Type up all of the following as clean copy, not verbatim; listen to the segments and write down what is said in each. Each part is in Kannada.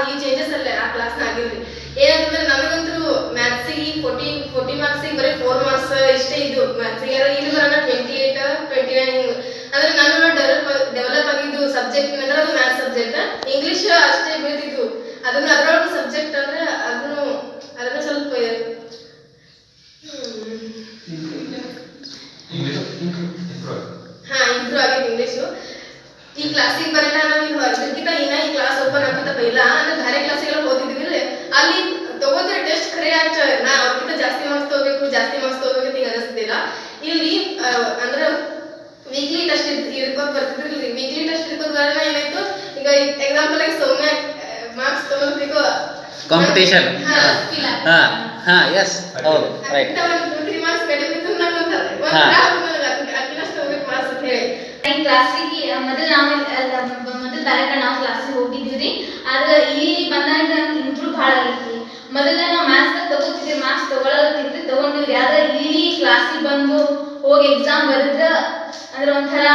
ಈ ಚೇಂಜಸ್ ಅಲ್ಲೇ ಆ ಕ್ಲಾಸ್ನ ಆಗಿಲ್ರಿ. ಏನಂತಂದ್ರೆ ನನಗಂತೂ ಮ್ಯಾಥ್ಸಿಗೆ 40 ಮಾರ್ಕ್ಸಿಗೆ ಬರೀ 4 ಮಾರ್ಕ್ಸ್ ಇಷ್ಟೇ ಇದು ಮ್ಯಾಥ್ಸಿಗೆ. ಇಲ್ಲಿ ಬರೋಣ 28 29 ಹಿಂಗೆ. ಅಂದ್ರೆ ನಾನು ಡೆವಲಪ್ ಆಗಿದ್ದು ಸಬ್ಜೆಕ್ಟ್ ಅಂದ್ರೆ ಅದು ಮ್ಯಾಥ್ಸ್ ಸಬ್ಜೆಕ್ಟ್. ಇಂಗ್ಲೀಷ್ ಅಷ್ಟೇ ಬೀಳ್ತಿದ್ದು. ಅದ್ರೊಳಗೆ ಸಬ್ಜೆಕ್ಟ್ ಅಂದ್ರೆ ಅದನ್ನ ಸ್ವಲ್ಪ ಇಂಪ್ರೂವ್ ಆಗಿತ್ತು ಇಂಗ್ಲೀಷು. ಈ ಕ್ಲಾಸಿಗೆ ಬರೋಣ ನಾವು ಅದಕ್ಕಿಂತ ಇನ್ನ ಈ ಕ್ಲಾಸ್ ಓಪನ್ ಆಗ್ತಿದ್ದ ಇಲ್ಲ ಅಂದ್ರೆ ಬೇರೆ ಕ್ಲಾಸಿಗೆಲ್ಲ ಓದಿದ್ವಿ. ಅಲ್ಲಿ ತಗೋದ್ರೆ ಟೆಸ್ಟ್ ಖರೆ ಆಯ್ತು ನಾ ಅವ್ರಿಗಿಂತ ಜಾಸ್ತಿ ಮಾರ್ಕ್ಸ್ ತಗೋಬೇಕು ಹಿಂಗೆ ಅನಿಸ್ತಿಲ್ಲ. ಇಲ್ಲಿ ಅಂದ್ರೆ ವೀಕ್ಲಿ ಟೆಸ್ಟ್ ಇಡ್ಕೊಂಡು ಬರ್ತಿದ್ರಿ. ವೀಕ್ಲಿ ಟೆಸ್ಟ್ ಇಡ್ಕೊಂಡು ಬರೋಣ ಏನಾಯ್ತು ಈಗ ಎಕ್ಸಾಂಪಲ್ ಆಗಿ ಸೌಮ್ಯ ಮಾರ್ಕ್ಸ್ ತಗೋಬೇಕು ಕಾಂಪಿಟೇಷನ್. ಎಸ್ ಹೌದು ರೈಟ್. 3 ಮಾರ್ಕ್ಸ್ ಕಡಿಮೆ ಇತ್ತು ನಾನು ಅಂತಾರೆ ಅಕ್ಕಿನಷ್ಟು ತಗೋಬೇಕು ಮಾರ್ಕ್ಸ್ ಅಂತ ಹೇಳಿ ಕ್ಲಾಸಿಗೆ ಮೊದಲು ಬೇರೆ ನಾವು ಕ್ಲಾಸಿಗೆ ಹೋಗಿದ್ವಿ. ಆದ್ರೆ ಇಲ್ಲಿ ಬಂದಾಗ ಇಂಪ್ರೂವ್ ಭಾಳ ಆಗೈತಿ. ಮೊದಲ ನಾವು ಮ್ಯಾಥ್ಸ್ ತಗೋತಿದ್ವಿ, ಮಾರ್ಕ್ಸ್ ತಗೊಂಡಿವ್ರಿ. ಆದ್ರೆ ಇಲ್ಲಿ ಕ್ಲಾಸಿಗೆ ಬಂದು ಹೋಗಿ ಎಕ್ಸಾಮ್ ಬರೆದ್ರೆ ಅಂದ್ರೆ ಒಂಥರ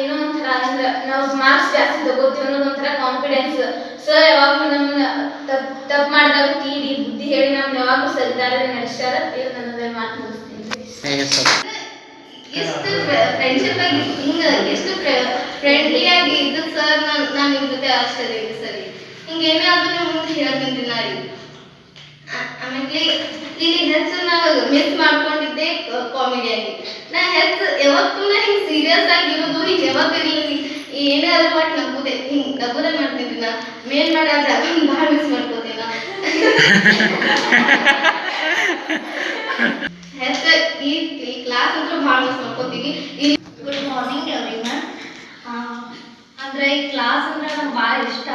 ಏನೋ ಒಂಥರ ಅಂದ್ರೆ ನಾವು ಮಾರ್ಕ್ಸ್ ಜಾಸ್ತಿ ತಗೋತೀವಿ ಅನ್ನೋದು ಒಂಥರ ಕಾನ್ಫಿಡೆನ್ಸ್. ಸರ್ ಯಾವಾಗಲೂ ನಮ್ಮನ್ನ ತಪ್ಪು ಮಾಡಿದಾಗ ತೀಡಿ ಬುದ್ಧಿ ಹೇಳಿ ನಮ್ಗೆ ಯಾವಾಗಲೂ ಸರಿದಾರ ನಡೆಸ್ಯಾರ. ನನ್ನದಲ್ಲಿ ಮಾತು ಮುಗಿಸ್ತೀನಿ. ಎಷ್ಟು ಫ್ರೆಂಡ್ಶಿಪ್ ಆಗಿ ಹಿಂಗ ಎಷ್ಟು ಫ್ರೆಂಡ್ಲಿ ಆಗಿ ಇದ್ದು ಸರ್ ನಾನು ನಿಮ್ಮ ಜೊತೆ ಆಶ್ಚರ್ಯ ಇದೆ ಸರಿ ಹಿಂಗೆ ಏನಾದ್ರೂ ಮುಂದೆ ಹೇಳ್ತೀನಿ ನಾ ಆಮೇಲೆ ಇಲ್ಲಿ ಹೆಚ್ಚು ನಾವು ಮಿಸ್ ಮಾಡ್ಕೊಂಡಿದ್ದೆ ಕಾಮಿಡಿಯಾಗಿ. ನಾ ಹೆಚ್ಚು ಯಾವತ್ತೂ ನಾ ಹಿಂಗೆ ಸೀರಿಯಸ್ ಆಗಿರೋದು ಹಿಂಗೆ ಯಾವತ್ತೂ ಇರಲಿ ಏನೇ ಆದ್ರೂ ಮಾಡಿ ನಗುದೇ ಹಿಂಗೆ ನಗುದೇ ಮಾಡ್ತೀನಿ. ನಾ ಮೇನ್ ಮಾಡೋ ಜಾಗ ಭಾಳ ಮಿಸ್ ಮಾಡ್ಕೋತೀನಿ ನಾ ಹೆಚ್ಚು ಈ ಕ್ಲಾಸ್ ಅಂತೂ ಭಾಳ ಮಿಸ್ ಮಾಡ್ಕೋತೀವಿ. Good morning everyone. ಅಂದ್ರೆ ಈ ಕ್ಲಾಸ್ ಅಂದ್ರೆ ನಂಗೆ ಭಾಳ ಇಷ್ಟ.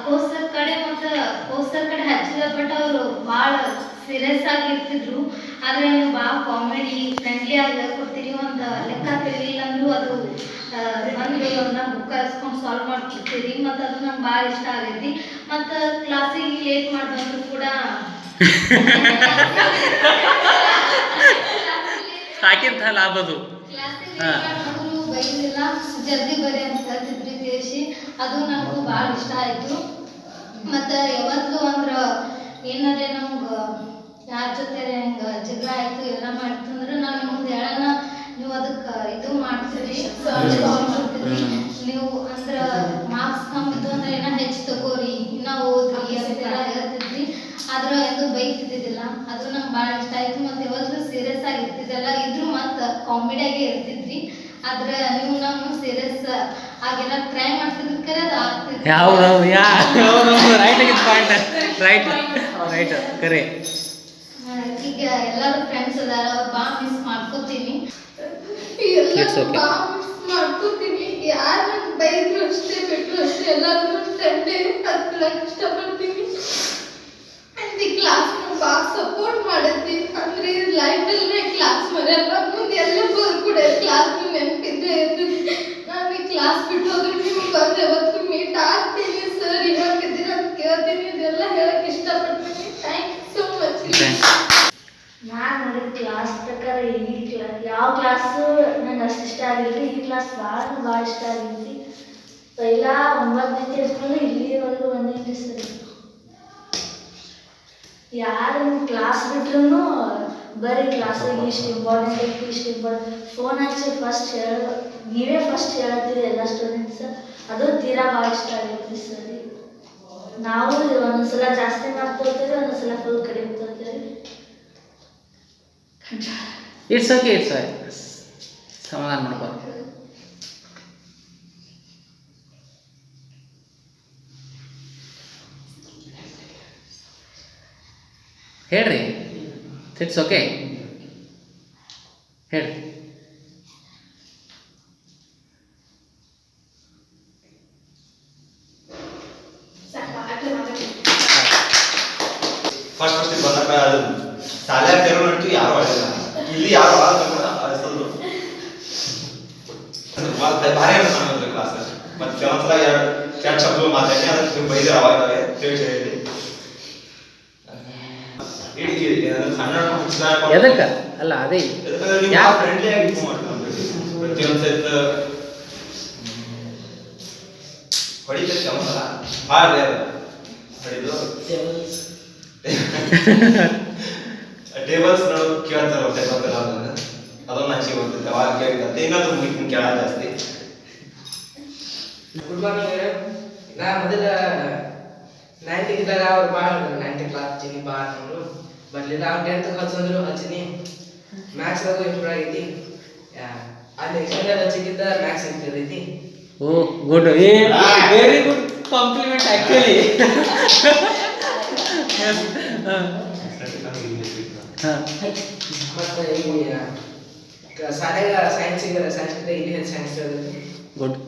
ಕೋರ್ಸರ್ ಕಡೆ ಮತ್ತು ಕೋರ್ಸರ್ ಕಡೆ ಹಚ್ಚಿದ ಬಟ್ ಅವರು ಭಾಳ ಸೀರಿಯಸ್ ಆಗಿ ಇರ್ತಿದ್ರು. ಆದರೆ ನೀವು ಭಾಳ ಕಾಮಿಡಿ ಫ್ರೆಂಡ್ಲಿ ಆಗಿ ಹೇಳ್ಕೊಡ್ತೀರಿ. ಒಂದು ಲೆಕ್ಕ ತಿಳಿಲಿಲ್ಲ ಅಂದರೂ ಅದು ಒಂದು ಬುಕ್ ಹರಿಸ್ಕೊಂಡು ಸಾಲ್ವ್ ಮಾಡ್ಕೊಡ್ತೀರಿ. ಮತ್ತು ಅದು ನಂಗೆ ಭಾಳ ಇಷ್ಟ ಆಗೈತಿ. ಮತ್ತು ಕ್ಲಾಸಿಗೆ ಲೇಟ್ ಮಾಡಿದ್ರು ಕೂಡ ಸಾಕಿಂತ ಲಾಭದು ಬೈಲಿಲ್ಲ, ಜಲ್ದಿ ಬರಿ ಅಂತ ಹೇಳ್ತಿದ್ರಿ ತಿಳಿಸಿ. ಅದು ನನಗೂ ಭಾಳ ಇಷ್ಟ ಆಯಿತು. ಮತ್ತು ಯಾವತ್ತೂ ಅಂದ್ರೆ ಏನಾದ್ರೆ ನಮ್ಗೆ ಯಾರ ಜೊತೆ ಹಿಂಗೆ ಜಗಳ ಆಯಿತು ಎಲ್ಲ ಮಾಡ್ತು ಅಂದ್ರೆ ನಾನು ಮುಂದೆ ಹೇಳೋಣ ನೀವು ಅದಕ್ಕೆ ಇದು ಮಾಡ್ತೀರಿ, ಮಾಡ್ತೀರಿ. ನೀವು ಅಂದ್ರೆ ಮಾರ್ಕ್ಸ್ ಕಮ್ಮಿದ್ದು ಅಂದ್ರೆ ಏನೋ ಹೆಚ್ಚು ತಗೋರಿ, ಇನ್ನೂ ಓದ್ರಿ ಅಂತೆಲ್ಲ ಹೇಳ್ತಿದ್ರಿ. ಆದ್ರೆ ಎಂದು ಬೈತಿದ್ದಿದ್ದಿಲ್ಲ. ಅದು ನಂಗೆ ಭಾಳ ಇಷ್ಟ ಆಯಿತು. ಮತ್ತು ಯಾವತ್ತೂ ಸೀರಿಯಸ್ ಆಗಿ ಇರ್ತಿದ್ದಲ್ಲ ಇದ್ರು ಮತ್ತು ಕಾಮಿಡಿಯಾಗಿ ಇರ್ತಿದ್ರಿ. ಆದ್ರೆ ನೀವು ನಾವು ಸೀರಿಯಸ್ ಆಗೆಲ್ಲ ಟ್ರೈ ಮಾಡ್ತಿದ್ದಕ್ಕೆ ಅದು ಆಗ್ತಿತ್ತು. ಕರೆ ಈಗ ಎಲ್ಲರೂ ಫ್ರೆಂಡ್ಸ್ ಅದಾರ, ಅವ್ರು ಭಾಳ ಮಿಸ್ ಮಾಡ್ಕೋತೀನಿ. ಭಾಳ ಮಿಸ್ ಮಾಡ್ಕೋತೀನಿ. ಯಾರು ನನ್ನ ಬೈದ್ರು ಅಷ್ಟೇ ಬಿಟ್ಟರು ಅಷ್ಟೇ ಎಲ್ಲರೂ ನನ್ನ ಫ್ರೆಂಡೇ ಹತ್ಕೊಳಕ್ಕೆ ಇಷ್ಟಪಡ್ತೀನಿ. ಈ ಕ್ಲಾಸ್ ನಂಗೆ ಭಾಳ ಸಪೋರ್ಟ್ ಮಾಡೈತಿ. ಅಂದ್ರೆ ಲೈಫಲ್ಲಿ ಕ್ಲಾಸ್ ಮರೆಯಲ್ಲ, ಮುಂದೆ ಎಲ್ಲ ಕೂಡ ಕ್ಲಾಸ್ ನೆನಪಿದ್ದೇ ಇರ್ತೈತಿ. ನಾನು ಈ ಕ್ಲಾಸ್ ಬಿಟ್ಟು ಹೋದ್ರೆ ನಿಮ್ಗೆ ಬಂದು ಯಾವತ್ತು ಮೀಟ್ ಆಗ್ತೀನಿ. ಸರ್ ಇವಾಗಿದ್ದೀರ ಅಂತ ಕೇಳ್ತೀನಿ. ಇದೆಲ್ಲ ಹೇಳಕ್ಕೆ ಇಷ್ಟಪಡ್ತೀನಿ. Thank you so much. ನಾನು ನೋಡಿದ ಕ್ಲಾಸ್ ಪ್ರಕಾರ ಈ ಯಾವ ಕ್ಲಾಸು ನಂಗೆ ಅಷ್ಟು ಇಷ್ಟ ಆಗಿಲ್ಲ. ಈ ಕ್ಲಾಸ್ ಭಾಳ ಇಷ್ಟ ಆಗೈತಿ. ಪೈಲ 9ನೇ ಇಟ್ಕೊಂಡು ಇಲ್ಲಿವರೆಗೂ ಬಂದೈತಿ ಸರಿ. ಯಾರು ಕ್ಲಾಸ್ ಬಿಟ್ರು ಬರೀ ಕ್ಲಾಸಿಗೆ ಇಷ್ಟು ಇಂಪಾರ್ಟೆಂಟ್ ಐತಿ ಇಷ್ಟು ಇಂಪಾರ್ಟೆಂಟ್ ಫೋನ್ ಹಚ್ಚಿ ಫಸ್ಟ್ ನೀವೇ ಫಸ್ಟ್ ಹೇಳತ್ತೀರಿ ಎಲ್ಲ ಸ್ಟೂಡೆಂಟ್ಸ್. ಅದು ತೀರಾ ಭಾಳ ಇಷ್ಟ ಆಗೈತಿ ಸರಿ. ನಾವು ಒಂದೊಂದ್ಸಲ ಜಾಸ್ತಿ ಮಾಡ್ಕೊಳ್ತೀವಿ, ಒಂದೊಂದ್ಸಲ ಫುಲ್ ಕಡಿಮೆ ತಗೋತೀವಿ. ಇಟ್ಸ್ ಓಕೆ ಸಮಾಧಾನ ಮಾಡ್ಬಾರ್ದು. ಹೇಳ್ರಿ, ಇಟ್ಸ್ ಓಕೆ ಹೇಳ್ರಿ. ಫಸ್ಟ್ ಬಂದಾಗ ಅದು ಸಾಲ ತೆರವು ನಡ್ತು ಯಾರು ಆಡಿಲ್ಲ. ಇಲ್ಲಿ ಯಾರು ಅಳಿಸೋದು ಭಾರಿ ಅನ್ಸೋದು ಕ್ಲಾಸ್. ಮತ್ತೆ ಒಂದ್ಸಲ ಎರಡು ಶಬ್ದ ಮಾತಾಡಿ ಅದಕ್ಕೆ ಬೈದ್ರೆ ಅವಾಗ ತಿಳಿಸಿ ಹೇಳಿ ಎದಕ್ಕ ಅಲ್ಲ ಅದೇ ಫ್ರೆಂಡ್ಲಿ ಆಗಿ ಪ್ರತಿಯೊಂದು ಸಹಿತ ಹೊಡಿತೈತೆ ಭಾಳ ಇದು ಟೇಬಲ್ಸ್ ಕೇಳ್ತಾರೆ ಮತ್ತೆ ಗೊತ್ತಿಲ್ಲ ಅದನ್ನ ಅದೊಂದು ಹಂಚಿಗೆ ಬರ್ತಿದ್ದೆ ಅವಾಗ ಕೇಳಿದ್ದೆ ಇನ್ನೊಂದು ಮುಗಿತೀನಿ ಕೇಳ ಜಾಸ್ತಿ. Good morning. ನಾ ಮೊದಲ 9th ಇದ್ದಾಗ ಅವ್ರು ಭಾಳ 9th ಕ್ಲಾಸ್ ಹಚ್ಚಿನಿ ಭಾಳ ಅಂದ್ರು ಬರಲಿಲ್ಲ. ಅವ್ನು 10th ಹಚ್ಚಂದ್ರು ಹಚ್ಚಿನಿ. ಮ್ಯಾಥ್ಸ್ದಾಗೂ ಇಂಪ್ರೂವ್ ಆಗೈತಿ. ಅಲ್ಲಿ ಎಕ್ಸ್ಟರ್ನಲ್ ಹಚ್ಚಿಕ್ಕಿಂತ ಮ್ಯಾಥ್ಸ್ ಇಂಪ್ರೂವ್ ಐತಿ. Oh good, very good compliment actually. ಹಾಂ ಮತ್ತು ಈ ಶಾಲೆಗೆ ಸೈನ್ಸ್ ಇಲ್ಲಿ ಹೆಚ್ಚು ಸೈನ್ಸ್ ಇರ್ತೈತಿ. ಗುಡ್.